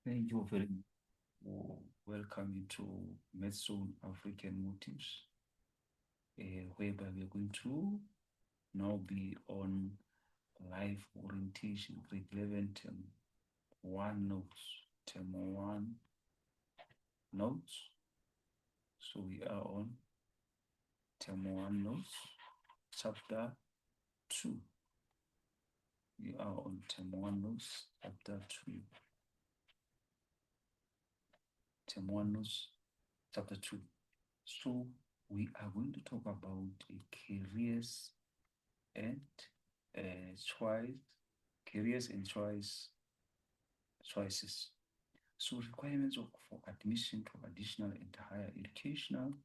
Thank you very much for welcoming to Medzone African Motives, whereby we are going to now be on life orientation, grade 11, term 1 notes, term 1 notes. So we are on term 1 notes, chapter 2. We are on term 1 notes, chapter 2. Term 1 notes, chapter 2. So we are going to talk about careers and choices. So requirements for admission to additional and higher educational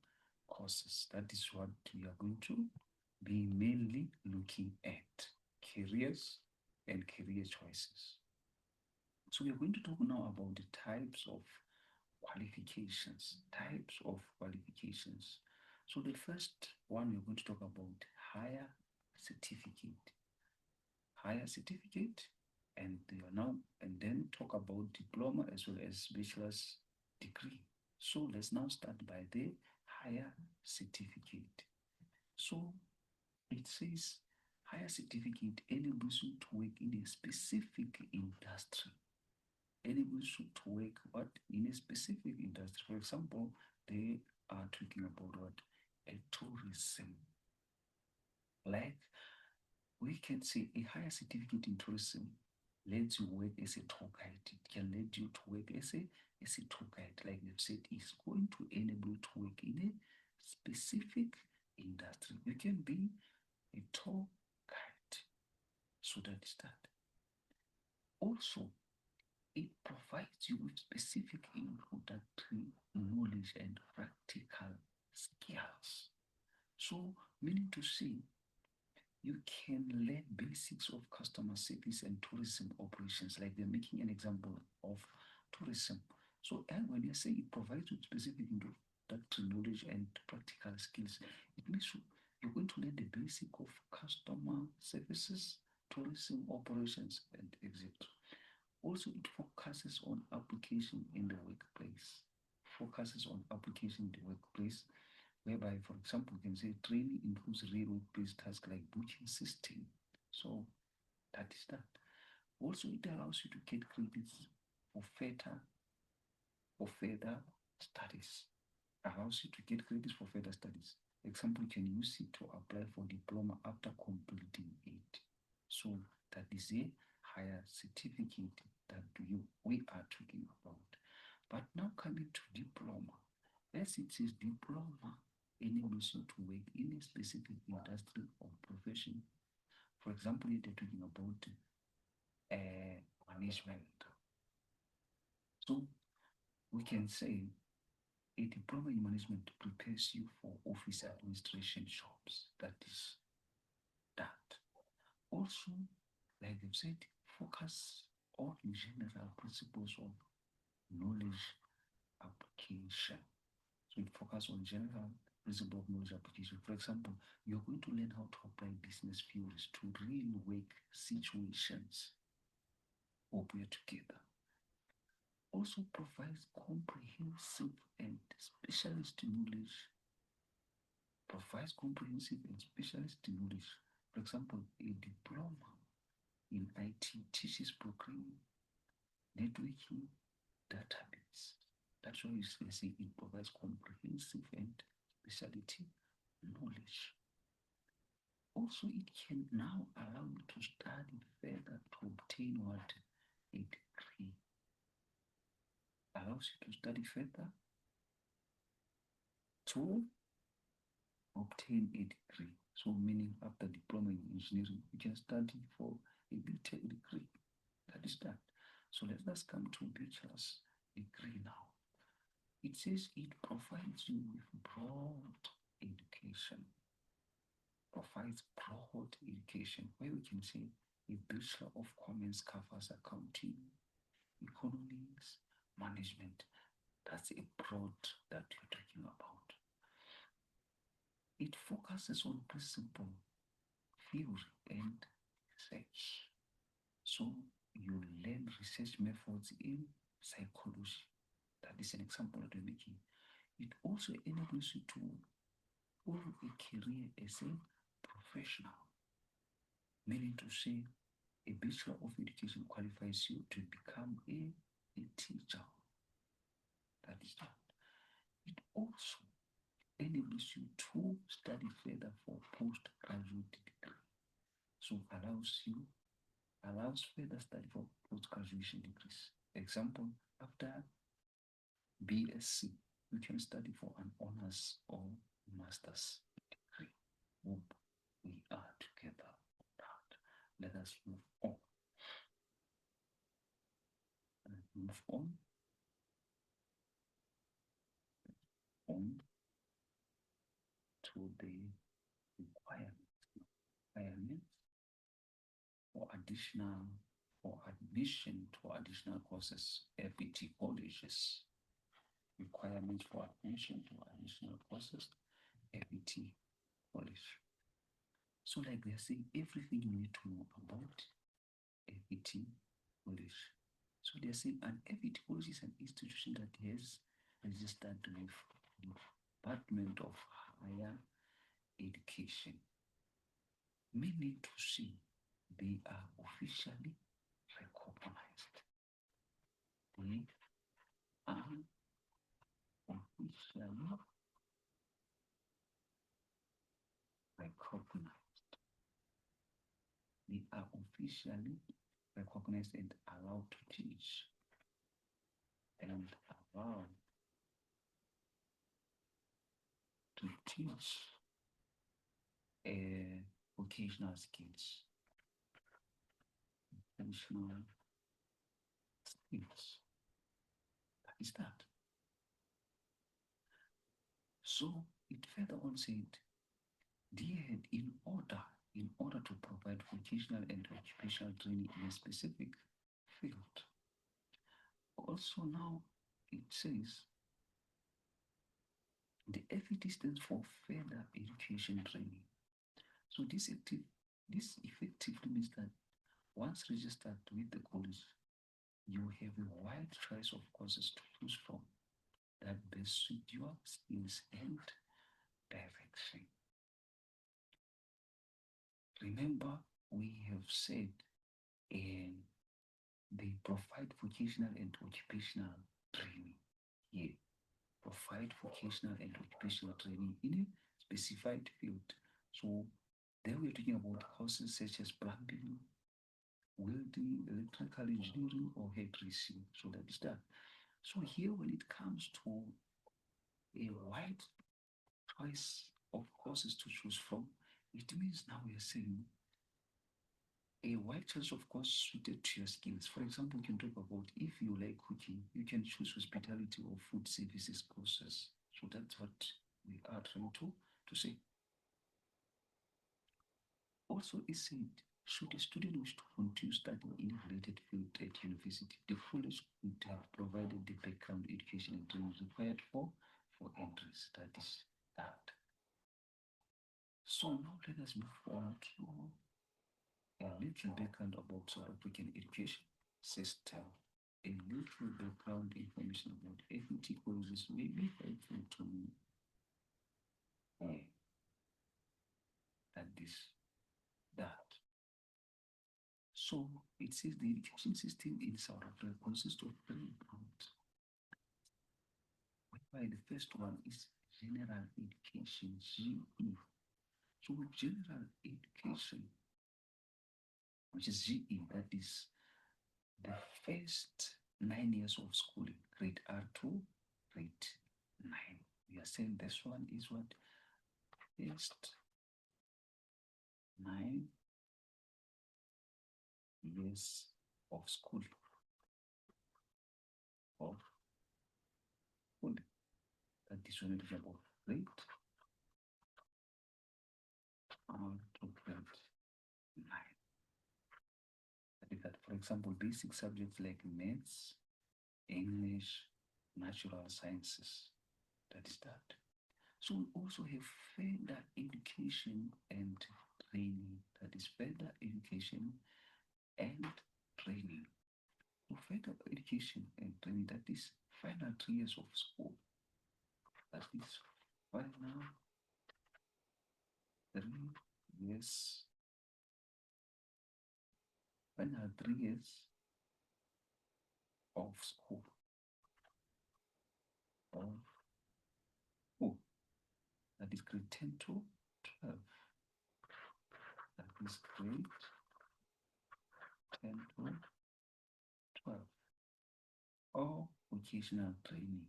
courses. That is what we are going to be mainly looking at, careers and career choices. So we are going to talk now about the types of qualifications. So the first one we're going to talk about higher certificate, and then talk about diploma as well as bachelor's degree. So let's now start by the higher certificate. So it says higher certificate enables you to work in a specific industry. Enables you to work in a specific industry. For example, they are talking about what? A tourism. Like we can say a higher certificate in tourism lets you work as a tour guide. It can let you to work as a tour guide. Like they've said, it's going to enable you to work in a specific industry. You can be a tour guide. So that is that. Also, it provides you with specific introductory knowledge and practical skills. So, meaning to say, you can learn basics of customer service and tourism operations, like they're making an example of tourism. So, and when you say it provides you specific introductory knowledge and practical skills, it means you're going to learn the basic of customer services, tourism operations, and etc. Also, it focuses on application in the workplace. Whereby, for example, you can say training includes real workplace tasks like booking system. So that is that. Also, it allows you to get credits for further studies. Example, you can use it to apply for diploma after completing it. So that is a higher certificate that we are talking about. But now coming to diploma, as it says, diploma enables you to work in a specific industry or profession. For example, they're talking about management. So we can say a diploma in management prepares you for office administration jobs. That is that. Also, like they've said, focus on general principles of knowledge application. So it focuses on general principle of knowledge application. For example, you're going to learn how to apply business theories to real work situations or we're together. Also provides comprehensive and specialist knowledge. For example, a diploma in IT teaches programming, networking, database. That's why you say it provides comprehensive and specialty knowledge. Also, it can now allow you to study further to obtain what? A degree. Allows you to study further to obtain a degree. So meaning after diploma in engineering, you can study for a BTech degree. That is that. So let's come to bachelor's degree now. It says it provides you with broad education. Where we can say a Bachelor of Commerce covers accounting, economics, management. That's a broad that you're talking about. It focuses on principle, theory, and research. So you learn research methods in psychology. That is an example that we're making. It also enables you to follow a career as a professional, meaning to say a Bachelor of Education qualifies you to become a teacher. That is that. It also enables you to study further for postgraduate degree. So allows further study for post-graduation degrees. Example, after BSc, you can study for an honors or master's degree. Hope we are together on that. Let us move on. Move on to the requirements for admission to additional courses, FET colleges. Requirements for admission to additional courses, FET college. So like they're saying everything you need to know about FET college. So they're saying an FET college is an institution that has registered with the Department of Higher Education, meaning to say they are officially recognized. They are officially recognized. They are officially recognized and allowed to teach and allowed to teach vocational skills. Vocational skills. That is that. So it further on said, dear, in order to provide vocational and occupational training in a specific field. Also now it says the FET stands for further education training. So this effectively means that once registered with the college, you have a wide choice of courses to choose from that best suit your skills and direction. Remember, we have said they provide vocational and occupational training here. Provide vocational and occupational training in a specified field. So there we're talking about courses such as plumbing, welding, electrical engineering, or hairdressing. So that is that. So here when it comes to a wide choice of courses to choose from, it means now we are saying a wide choice of course suited to your skills. For example, we can talk about if you like cooking, you can choose hospitality or food services courses. So that's what we are trying to say. Also, it said, should a student wish to continue studying in a related field at university, the college would have provided the background education and training required for entrance. That is that. So now let us move on to a little background about South African education system. A little background information about FET colleges may be helpful to me. That. So it says the education system in South Africa consists of 3 parts. Whereby the first one is general education, GE. So with general education, which is GE, that is the first 9 years of schooling, grade R to grade 9. We are saying this one is what? First 9 years of schooling. That is when it is about grade R to grade 9. That is that, for example, basic subjects like maths, English, natural sciences. That is that. So we also have further education and training. That is further education and training. So further education and training, that is final 3 years of school. That is final 3 years, final 3 years of school. That is grade 10 to 12. That is grade 10 to 12. Or vocational training.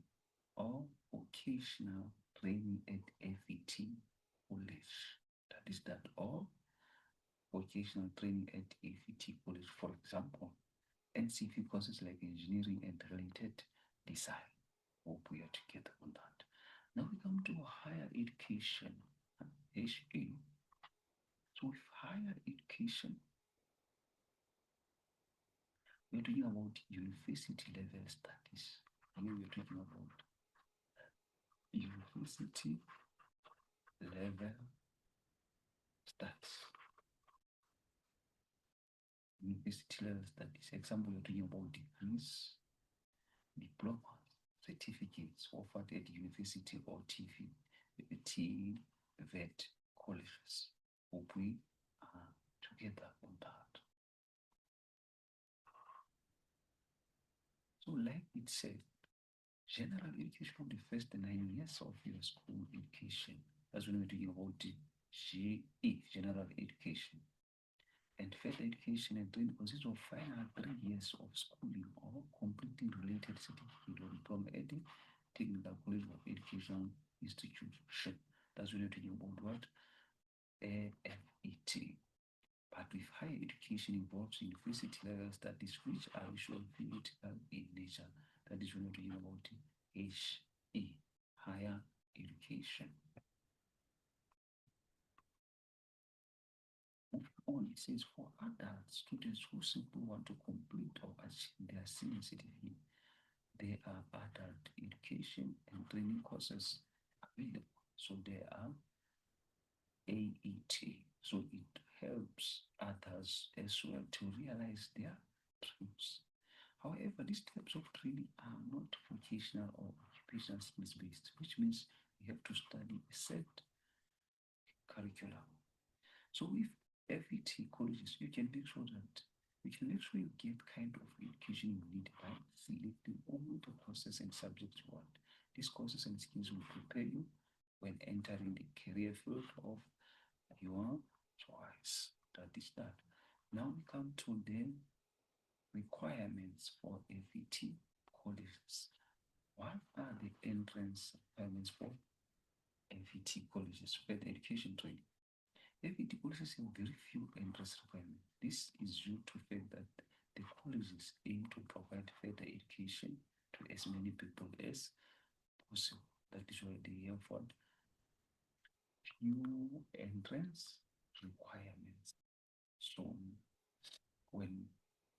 Or vocational training at FET college. That is that. Or vocational training at FET college. For example, NCF courses like engineering and related design. Hope we are together on that. Now we come to higher education, HE. So with higher education, we're talking about university level studies. Here we're talking about university level studies. University level studies. Example, we're talking about degrees, diplomas, certificates offered at university or TVET colleges. Hope we are together on that. So like it said, general education from the first 9 years of your school education. That's when we're talking about the GE, general education. And further education and training consists of final 3 years of schooling or completing related certificate or diploma at the technical college of education institution. That's when we're talking about what? FET. But with higher education involves university level studies which are usually theoretical in nature. That is when we're talking about HE, higher education. Moving on, it says for adult students who simply want to complete or achieve their senior certificate, there are adult education and training courses available. So there are AET. So it helps others as well to realize their dreams. However, these types of training are not vocational or occupational skills based, which means you have to study a set curriculum. So with FET colleges, you can make sure you get kind of education you need by selecting only the courses and subjects you want. These courses and skills will prepare you when entering the career field of your choice. That is that. Now we come to the requirements for FET colleges. What are the entrance requirements for FET colleges, further education training? FET colleges have very few entrance requirements. This is due to the fact that the colleges aim to provide further education to as many people as possible. That is why they have what? Few entrance requirements. So when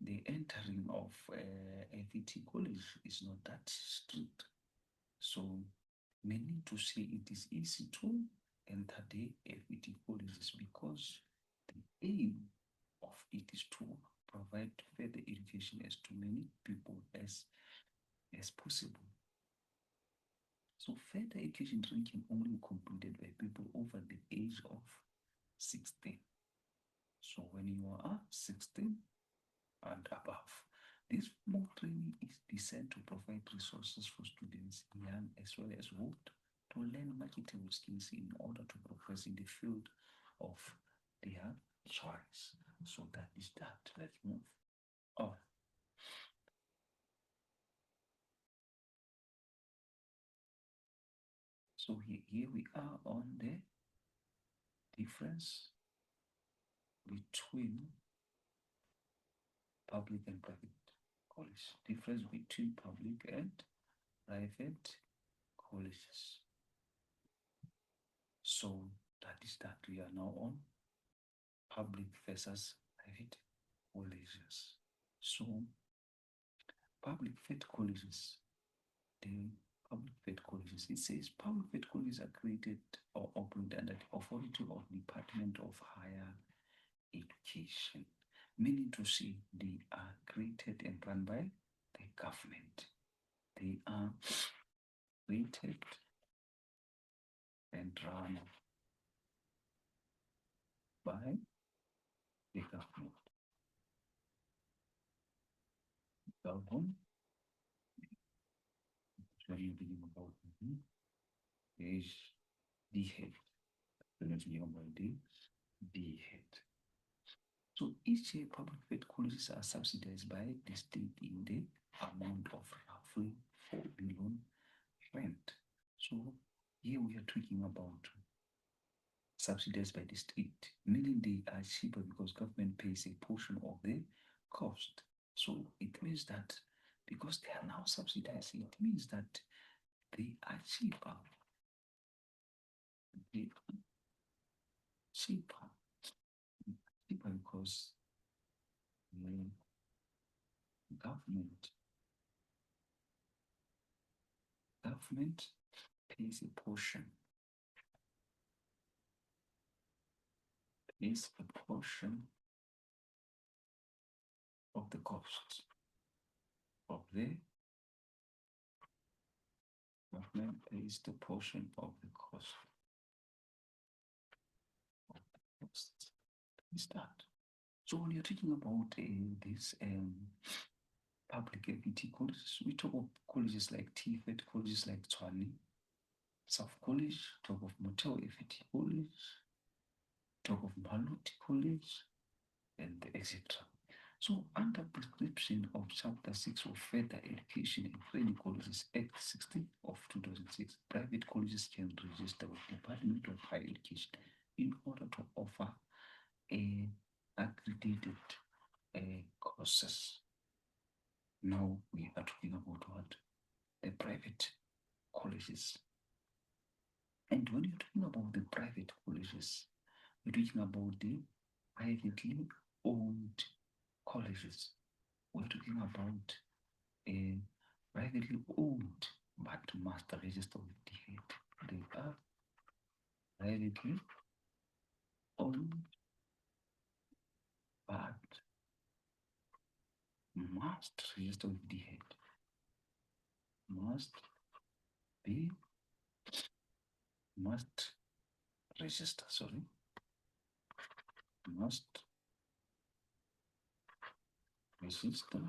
the entering of FET college is not that strict, so meaning to say it is easy to enter the FET colleges because the aim of it is to provide further education as to many people as possible. So further education training can only be completed by people over the age of 16. So when you are 16 and above, this more training is designed to provide resources for students, young as well as old, to learn marketable skills in order to progress in the field of their choice. So that is that. Let's move on. So here we are on the difference between public and private college. Difference between public and private colleges. So that is that. We are now on public versus private colleges. So public FET colleges, the public FET colleges, it says public FET colleges are created or operated under the authority of Department of Higher Education. meaning to say they are created and run by the government. They are created and run by the government. Government, when you begin about is the head. When you begin about the head. So each year, public faith colleges are subsidized by the state in the amount of roughly 4 billion rent. So here we are talking about subsidized by the state, meaning they are cheaper because government pays a portion of the cost. So it means that because they are now subsidized, it means that they are cheaper. They are cheaper. Cheaper because the government pays a portion of the cost of the government pays the portion of the cost of the cost. Is that so? When you're talking about this public FET colleges, we talk of colleges like TFET, colleges like Tswani, South College, talk of Motel FET College, talk of Maluti College, and etc. So, under prescription of Chapter 6 of Further Education and Training Colleges Act 60 of 2006, private colleges can register with the Department of Higher Education in order to offer accredited courses. Now we are talking about what? The private colleges. And when you're talking about the private colleges, we're talking about the privately owned colleges. We're talking about a privately owned but must register with the head. They are privately owned but must register with the head. Must register, must register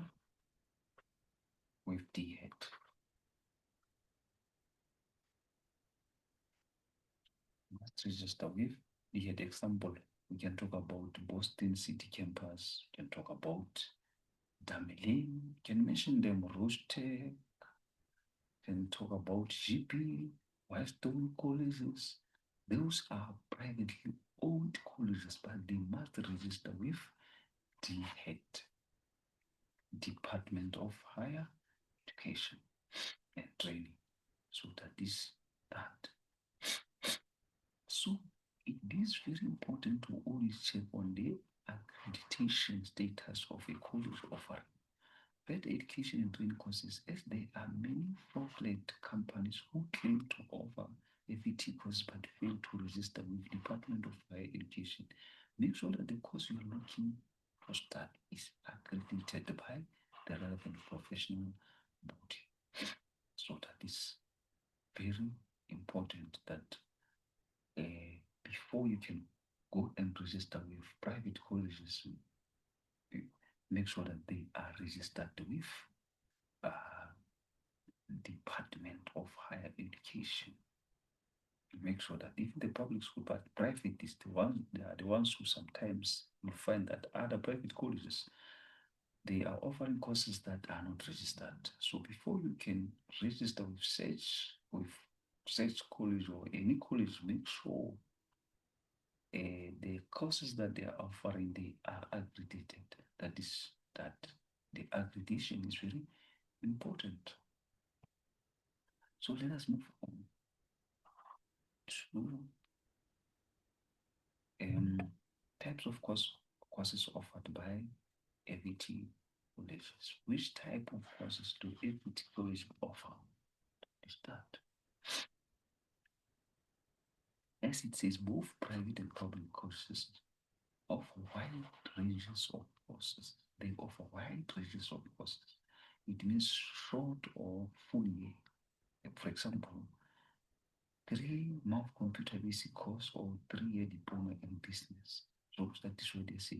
with the head. Must register with the head. Example, we can talk about Boston City campus, we can talk about Damelin, we can mention them, Roostech, can talk about GP, Western colleges. Those are privately owned colleges, but they must register with the head, Department of Higher Education and Training. So that is that. So it is very important to always check on the accreditation status of a college offering better education and training courses, as there are many fraudulent companies who claim to offer FET courses but fail to register with Department of Higher Education. Make sure that the course you are looking to start is accredited by the relevant professional body. So that is very important that before you can go and register with private colleges, make sure that they are registered with Department of Higher Education. Make sure that even the public school, but private is they are the ones who sometimes you find that other private colleges, they are offering courses that are not registered. So before you can register with such college or any college, make sure the courses that they are offering, they are accredited. That is that the accreditation is very important. So let us move on to types of courses offered by FET colleges. Which type of courses do FET colleges offer? Is that, as it says, both private and public courses offer wide ranges of courses. They offer wide ranges of courses. It means short or full year. For example, 3-month computer basic course or 3-year diploma in business. So that is what they say.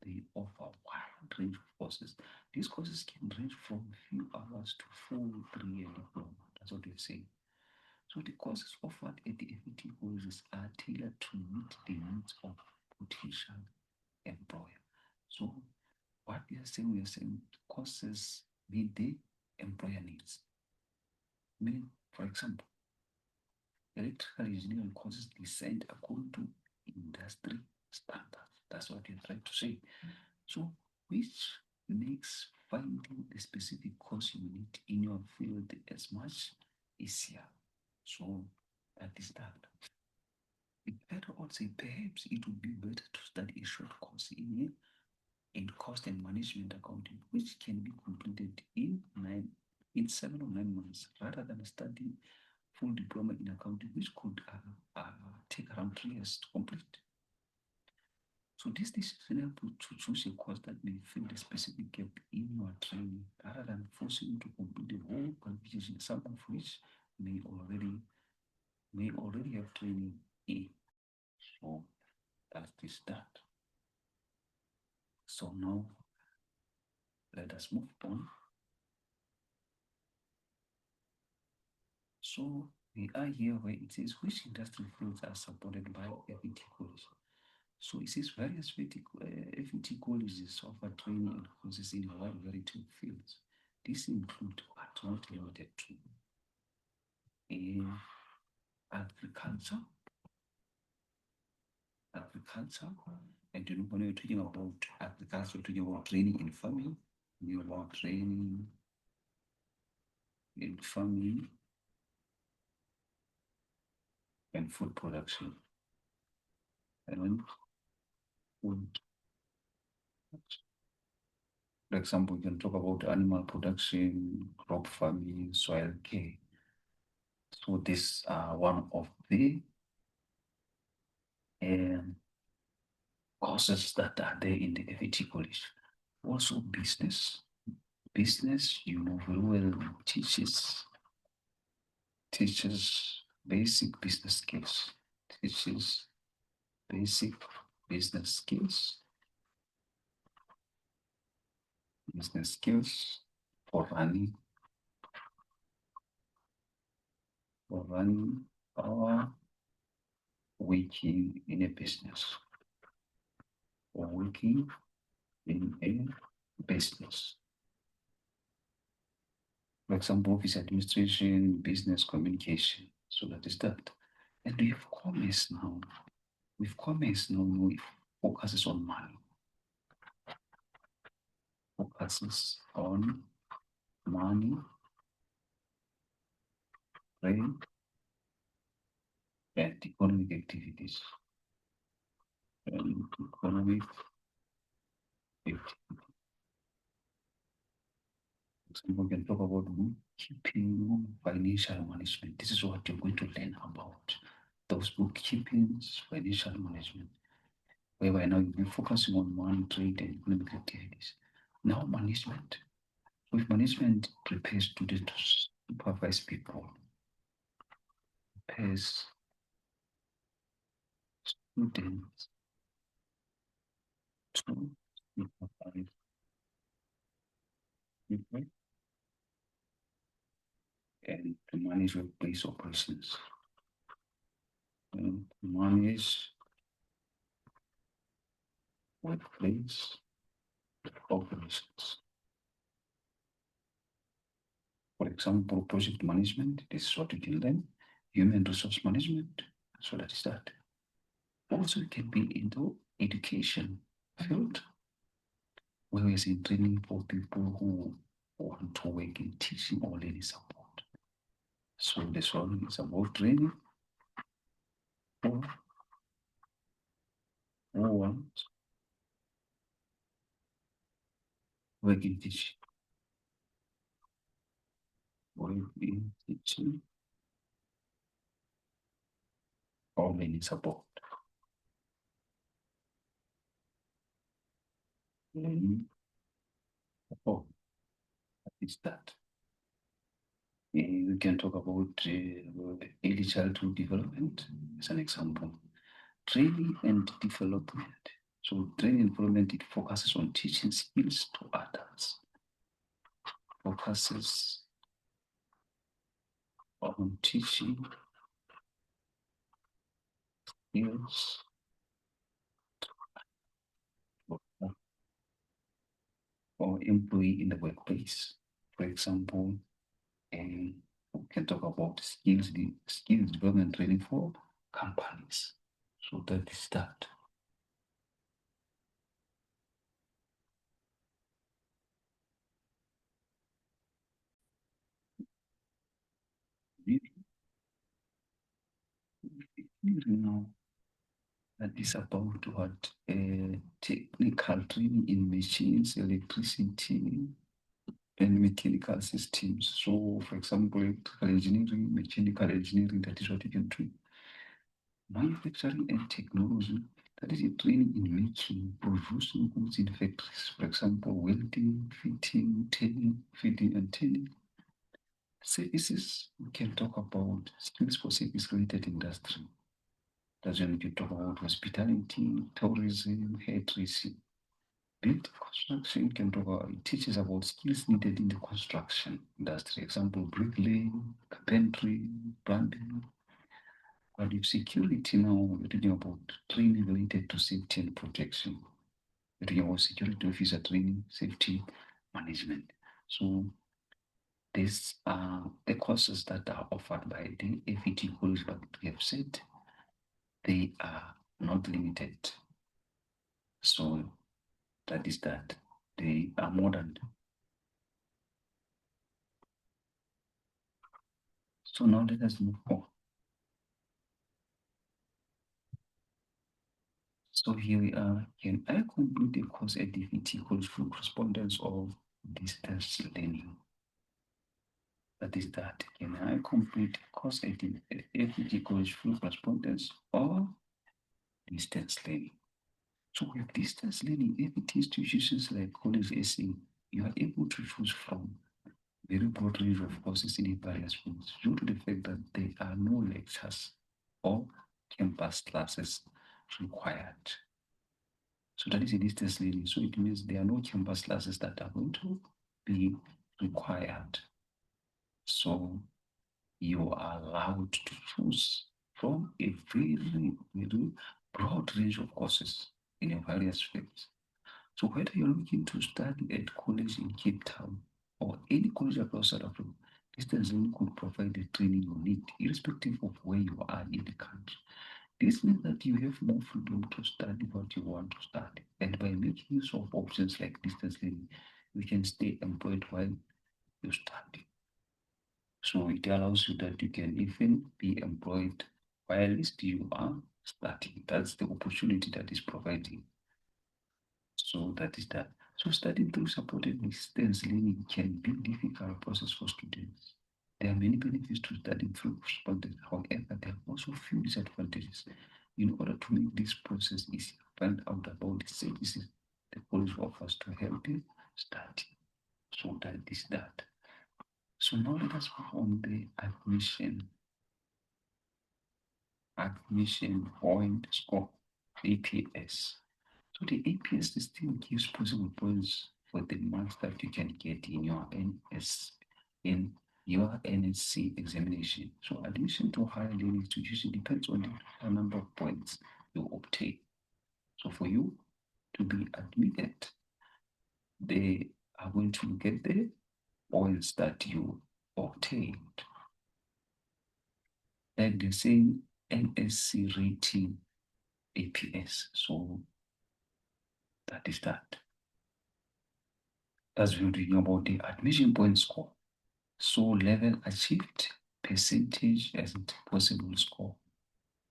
They offer a wide range of courses. These courses can range from few hours to full 3-year diploma. That's what they say. So the courses offered at the FET colleges are tailored to meet the needs of potential employer. So what we are saying courses meet the employer needs. Meaning, for example, electrical engineering courses designed according to industry standards. That's what you're trying to say. So, which makes finding the specific course you need in your field as much easier. So, that is that. Better also, perhaps it would be better to study a short course in cost and management accounting, which can be completed in 7 or 9 months, rather than studying full diploma in accounting, which could take around 3 years to complete. So this decision helps you to choose a course that may fill the specific gap in your training, rather than forcing you to complete the whole qualification, some of which may already have training in. So that is that. So now let us move on. So we are here where it says which industry fields are supported by FET college. So it says various FET colleges offer training and courses in a wide variety of fields. These include, but not limited to, agriculture, and you know, when you're talking about agriculture, you're talking about training in farming, you're about training in farming and food production. And food, for example, we can talk about animal production, crop farming, soil care. So these are one of the courses that are there in the FET college. Also business. Business, you know very well, teaches basic business skills. Teaches basic business skills. Business skills for running or working in a business. Or working in a business. For example, office administration, business communication. So that is that. And we have commerce now. With commerce now, it focuses on money. Focuses on money, trade, and economic activities. And economic activities. We can talk about bookkeeping, financial management. This is what you're going to learn about. Those bookkeepings, financial management. Whereby now you'll be focusing on money, trade, and economic activities. Now management. With management prepares students to supervise people. Prepares students to supervise people and to manage workplace operations. And to manage workplace operations. For example, project management, this is what you can learn. Human resource management, so that is that. Also, it can be into education field, where we're in training for people who want to work in teaching or learning support. So this one is about training for who wants work in teaching. Work in teaching or learning support. Oh, what is that? We can talk about early childhood development as an example. Training and development. So training and development, it focuses on teaching skills to adults. Focuses on teaching skills or employee in the workplace. For example, we can talk about skills development training for companies. So that is that. Now that is about what technical training in machines, electricity, and mechanical systems. So, for example, electrical engineering, mechanical engineering, that is what you can do. Manufacturing and technology, that is a training in making, producing goods in factories. For example, welding, fitting, turning, fitting, and turning. Services, we can talk about skills for service-related industry. That's when we can talk about hospitality, tourism, hairdressing. Building construction can talk about, it teaches about skills needed in the construction industry. Example, bricklaying, carpentry, plumbing. But with security now, we're talking about training related to safety and protection. We're talking about security officer training, safety management. So these are the courses that are offered by the FET college, but we have said they are not limited. So that is that. They are modern. So now let us move on. So here we are. Can I complete a course at DVT college through correspondence of distance learning? That is that. Can I complete a course at the FET college through correspondence or distance learning? So with distance learning, FET institutions like College SA, you are able to choose from very broad range of courses in various fields due to the fact that there are no lectures or campus classes required. So that is a distance learning. So it means there are no campus classes that are going to be required. So you are allowed to choose from a very, very broad range of courses in your various fields. So whether you're looking to study at college in Cape Town or any college across South Africa, distance learning could provide the training you need, irrespective of where you are in the country. This means that you have more freedom to study what you want to study. And by making use of options like distance learning, you can stay employed while you study. So it allows you that you can even be employed while you are studying. That's the opportunity that is providing. So that is that. So studying through supported distance learning can be a difficult process for students. There are many benefits to studying through correspondence. However, there are also few disadvantages. In order to make this process easy, find out about the services the college offers to help you study. So that is that. So now let us move on the admission point score, APS. So the APS system gives possible points for the marks that you can get in your NSC examination. So admission to higher learning institution depends on the number of points you obtain. So for you to be admitted, they are going to get the points that you obtained. Like the same NSC rating APS. So that is that. As we're reading about the admission point score. So level achieved, percentage, and possible score.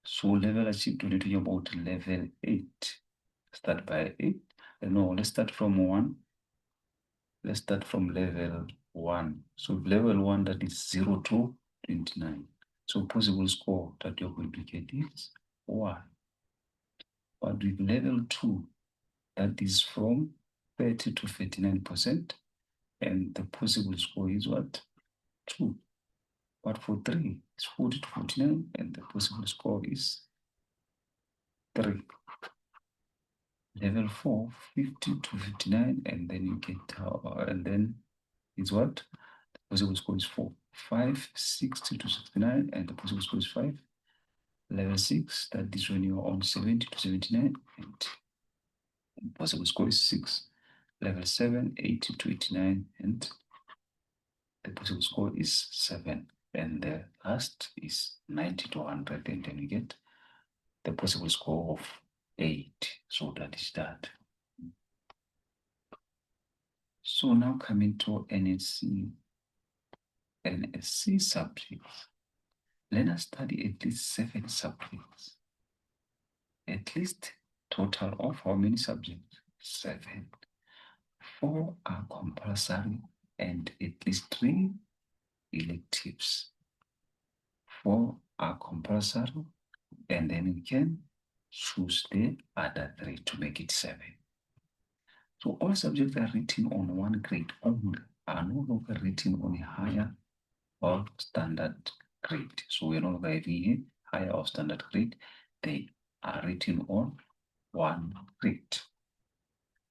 So level achieved, we're talking about level 8. Start by 8. No, let's start from 1. Let's start from level 1. So level 1, that is 0 to 29. So possible score that you're going to get is 1. But with level 2, that is from 30 to 39%, and the possible score is what? 2. But for 3, it's 40 to 49, and the possible score is 3. Level 4, 50 to 59, and then you get, and then it's what? The possible score is 4. 5, 60 to 69, and the possible score is 5. Level 6, that is when you're on 70 to 79, and the possible score is 6. Level 7, 80 to 89, and the possible score is 7. And the last is 90 to 100, and then you get the possible score of 8. So that is that. So now coming to NSC subjects. Learners study at least 7 subjects. At least total of how many subjects? 7. 4 are compulsory and at least 3 electives. 4 are compulsory, and then you can choose the other 3 to make it 7. So all subjects are written on 1 grade only, are no longer written on a higher or standard grade. So we're no longer having a higher or standard grade. They are written on 1 grade.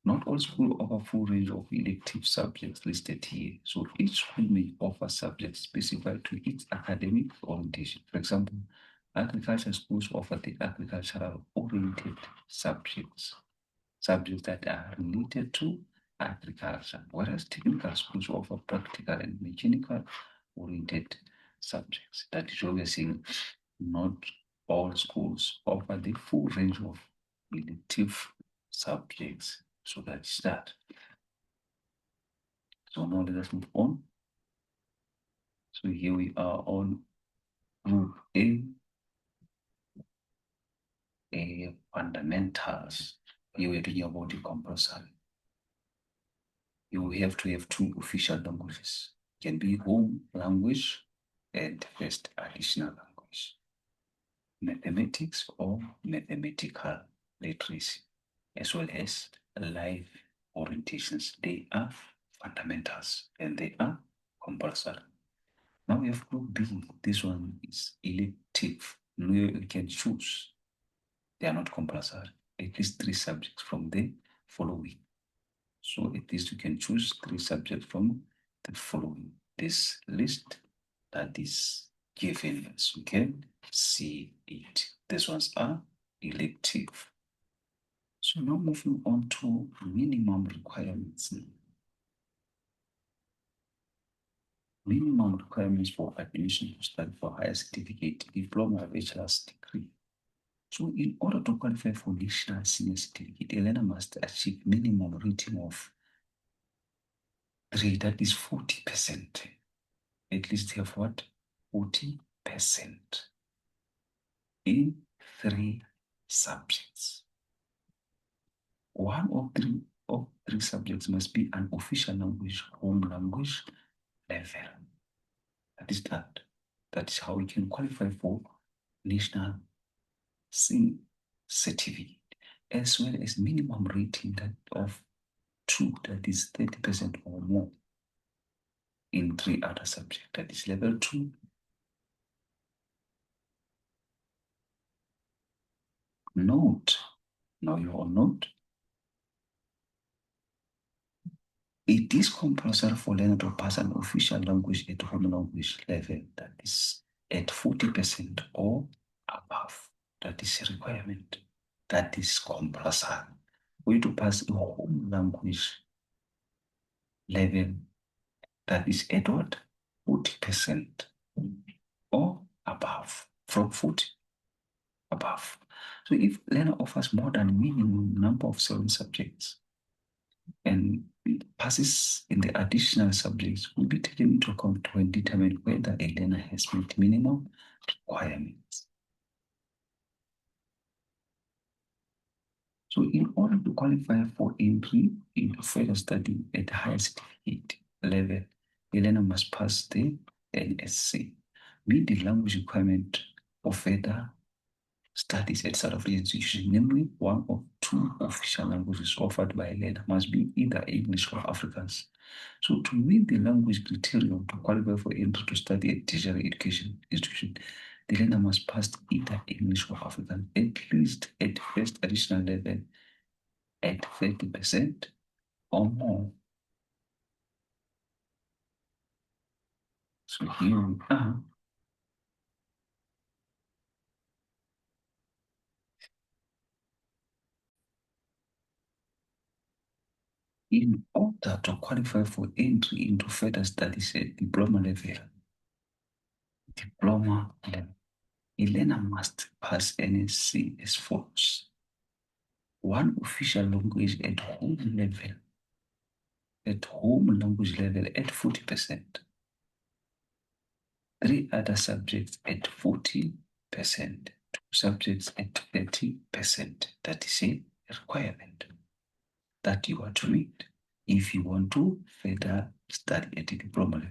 Not all schools offer full range of elective subjects listed here. So each school may offer subjects specified to its academic orientation. For example, agriculture schools offer the agricultural oriented subjects that are related to agriculture, whereas technical schools offer practical and mechanical oriented subjects. That is what we are saying. Not all schools offer the full range of elective subjects. So that's that. So now let us move on. So here we are on Group A, fundamentals. Here we're talking about the compulsory. You have to have 2 official languages. It can be home language and first additional language. Mathematics or mathematical literacy, as well as life orientations. They are fundamentals and they are compulsory. Now we have Group B. This one is elective. You can choose. They are not compulsory. At least 3 subjects from the following. So at least you can choose 3 subjects from the following. This list that is given, as you can see it. These ones are elective. So now moving on to minimum requirements. Minimum requirements for admission to study for higher certificate, diploma, bachelor's degree. So in order to qualify for national senior certificate, a learner must achieve minimum rating of 3, that is 40%. At least have what? 40% in 3 subjects. One of three subjects must be an official language, home language level. That is that. That is how we can qualify for national senior certificate, as well as minimum rating of 2, that is 30% or more in 3 other subjects. That is level 2, note. Now you all note. It is compulsory for learner to pass an official language at home language level, that is at 40% or above. That is a requirement. That is compulsory. For you to pass a home language level, that is at what? 40% or above, from 40 above. So if learner offers more than minimum number of 7 subjects and passes in the additional subjects, will be taken into account when determining whether a learner has met minimum requirements. So in order to qualify for entry into further study at higher certificate level, a learner must pass the NSC, meet the language requirement for further studies at South African institutions, namely one or two official languages offered by a learner must be either English or Afrikaans. So to meet the language criterion to qualify for entry to study at tertiary education institution, the learner must pass either English or Afrikaans, at least at first additional level at 30% or more. So here we are. In order to qualify for entry into further studies at diploma level, a learner must pass NSC as follows. One official language at home language level at 40%. Three other subjects at 40%. Two subjects at 30%. That is a requirement that you are to meet if you want to further study at the diploma level.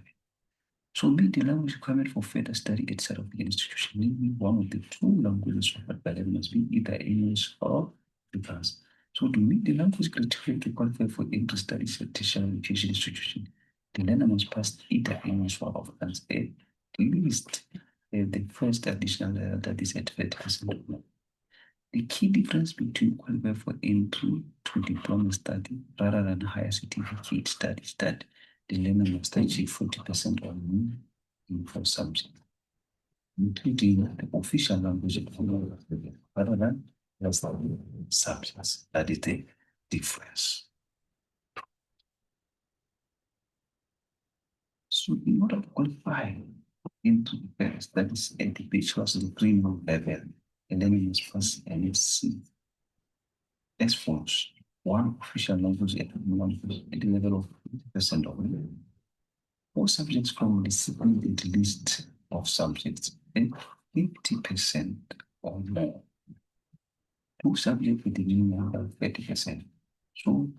So meet the language requirement for further study at South African institution, namely one of the two languages offered by them must be either English or Afrikaans. So to meet the language criteria to qualify for entry studies at tertiary education institution, the learner must pass either English or Afrikaans at least the first additional level, that is at 30%. The key difference between qualifying for entry to diploma study rather than higher certificate study is that the learner must achieve 40% or more in 4 subjects, including the official language of the rather than less subjects. That is the difference. So in order to qualify into the best, that is at the bachelor's degree level, and then you must pass NSC as follows. One official language at the level of 50% of the 4 subjects from the designated list of subjects and 50% or more. 2 subjects with the minimum of 30%. So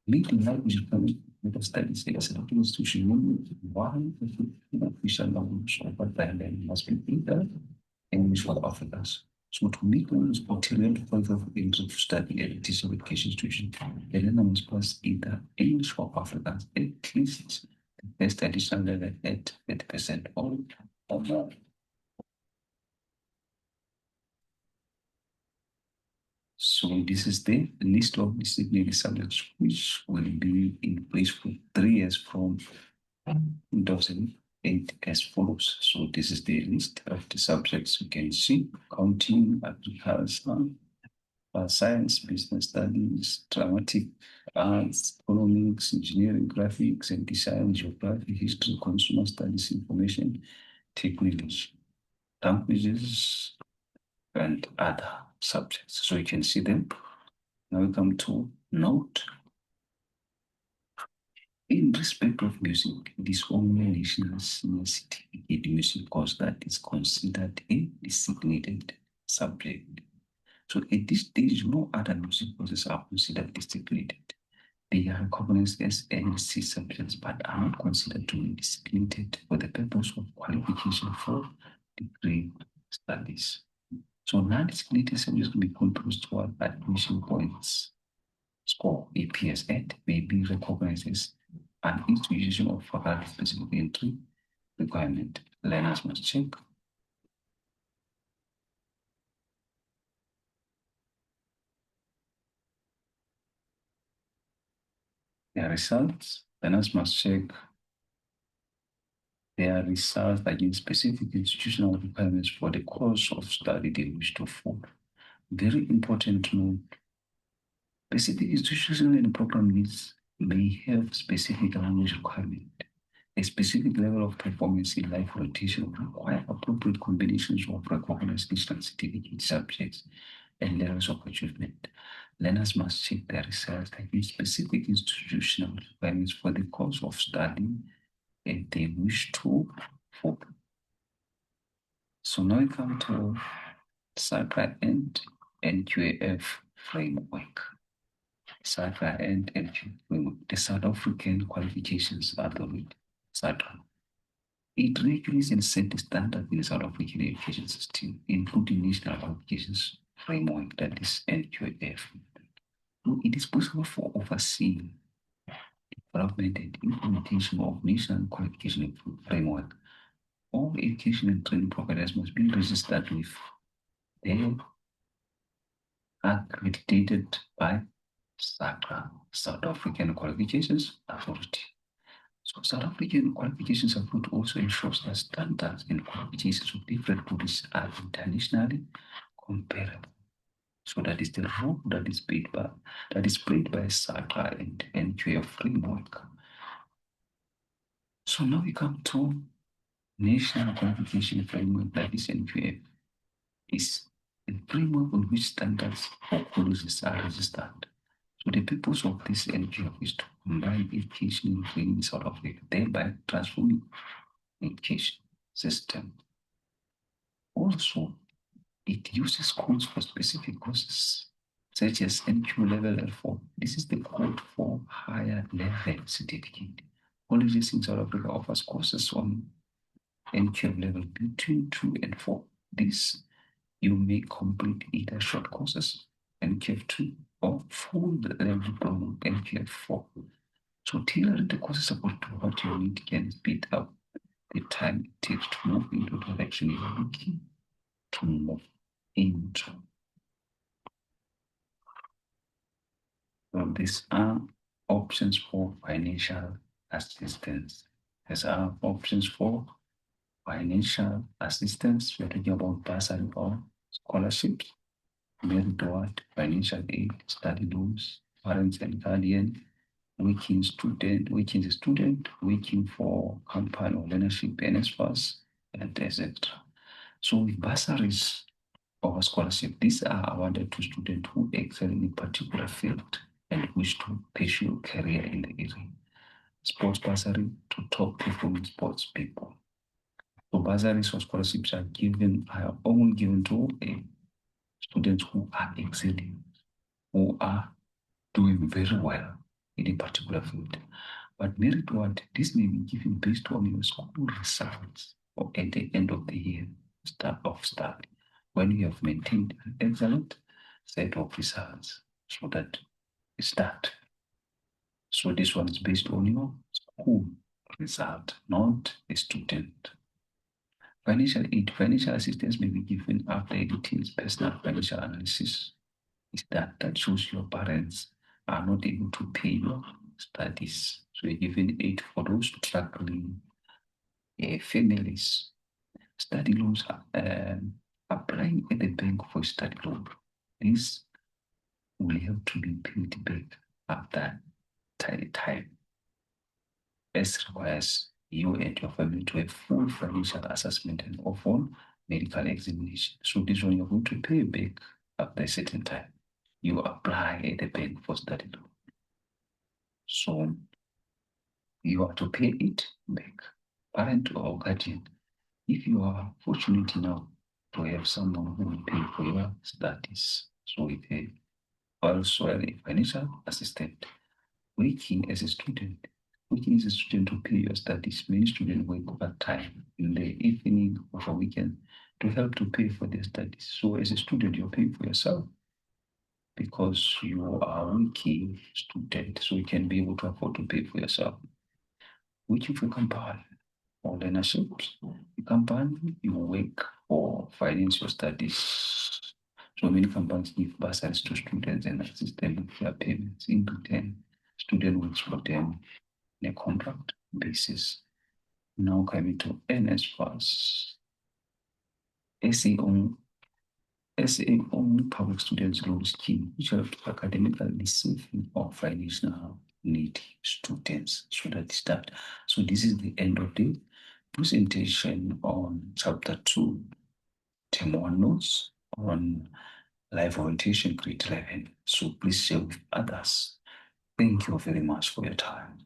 meeting language requirements with studies at a certain institution, one official language offered by them must be either English or Afrikaans. So to meet language criteria to qualify for entry to study at a tertiary education institution, the learner must pass either English or Afrikaans at least the best additional level at 30% or more. So this is the list of designated subjects which will be in place for 3 years from 2008 as follows. So this is the list of the subjects you can see: accounting, agriculture, science, business studies, dramatic arts, economics, engineering, graphics and design, geography, history, consumer studies, information technology, languages, and other subjects. So you can see them. Now we come to note. In respect of music, it is only national senior certificate music course that is considered a designated subject. So at this stage, no other music courses are considered designated. They are recognized as NC subjects, but are not considered to be designated for the purpose of qualification for degree studies. So non-designated subjects will be composed toward admission points. Score APS at may be recognized as an institution of faculty specific entry requirement. Learners must check their results. Learners must check their results against specific institutional requirements for the course of study they wish to follow. Very important to note, specific institutional and program needs may have specific language requirement. A specific level of performance in life rotation will require appropriate combinations of recognized national certificate subjects and levels of achievement. Learners must check their results against specific institutional requirements for the course of study and they wish to follow. So now we come to SAQA and NQF framework. SAQA and NQF framework, the South African Qualifications Authority, SAQA. It regulates and sets the standard in the South African education system, including National Qualifications Framework, that is NQF. So it is possible for overseeing development and implementation of National Qualification Framework. All education and training providers must be registered with the accredited by SAQA, South African Qualifications Authority. So South African Qualifications Authority also ensures that standards and qualifications of different bodies are internationally comparable. So that is the rule that is played by SAQA and NQF framework. So now we come to National Qualification Framework, that is NQF. Is a framework on which standards for colleges are registered. So the purpose of this NGO is to combine education and training in South Africa, thereby transforming education system. Also, it uses codes for specific courses, such as NQ level L4. This is the code for higher level certificate. Colleges in South Africa offers courses on NQ level between 2 and 4. This you may complete either short courses, NQF2, or full level diploma, NQF4. So tailoring the courses according to what you need can speed up the time it takes to move into the direction you are looking to move into. So these are options for financial assistance. These are options for financial assistance. We're talking about bursary or scholarships, merit award, financial aid, study loans, parents and guardian, working student, working for company or learnership, NSFAS, and etc. So with bursaries or scholarship, these are awarded to students who excel in a particular field and wish to pursue a career in the area. Sports bursary to top performing sports people. So bursaries or scholarships are only given to students who are excelling, who are doing very well in a particular field. But merit award, this may be given based on your school results or at the end of the year of study, when you have maintained an excellent set of results so that you start. So this one is based on your school result, not a student. Financial aid, financial assistance may be given after a detailed personal financial analysis. Is that shows your parents are not able to pay your studies. So you're giving aid for those struggling families. Study loans are applying at the bank for study loan. This will have to be paid back after time, as requires you and your family to have full financial assessment and offer medical examination. So this one you're going to pay back after a certain time. You apply at the bank for study loan. So you have to pay it back. Parent or guardian, if you are fortunate enough to have someone who will pay for your studies, so with also a financial assistant, working as a student to pay your studies. Many students work overtime in the evening or for weekend to help to pay for their studies. So as a student, you're paying for yourself because you are a working student, so you can be able to afford to pay for yourself. Working for a company or learnerships, the company you work for finance your studies. So many companies give bursaries to students and assist them with their payments. In return, student works for them on a contract basis. Now coming to NSFAS. SA only public students loan scheme, which help to academically saving or financial needy students. So that is that. So this is the end of the presentation on chapter 2, term 1 notes on life orientation grade 11. So please share with others. Thank you very much for your time.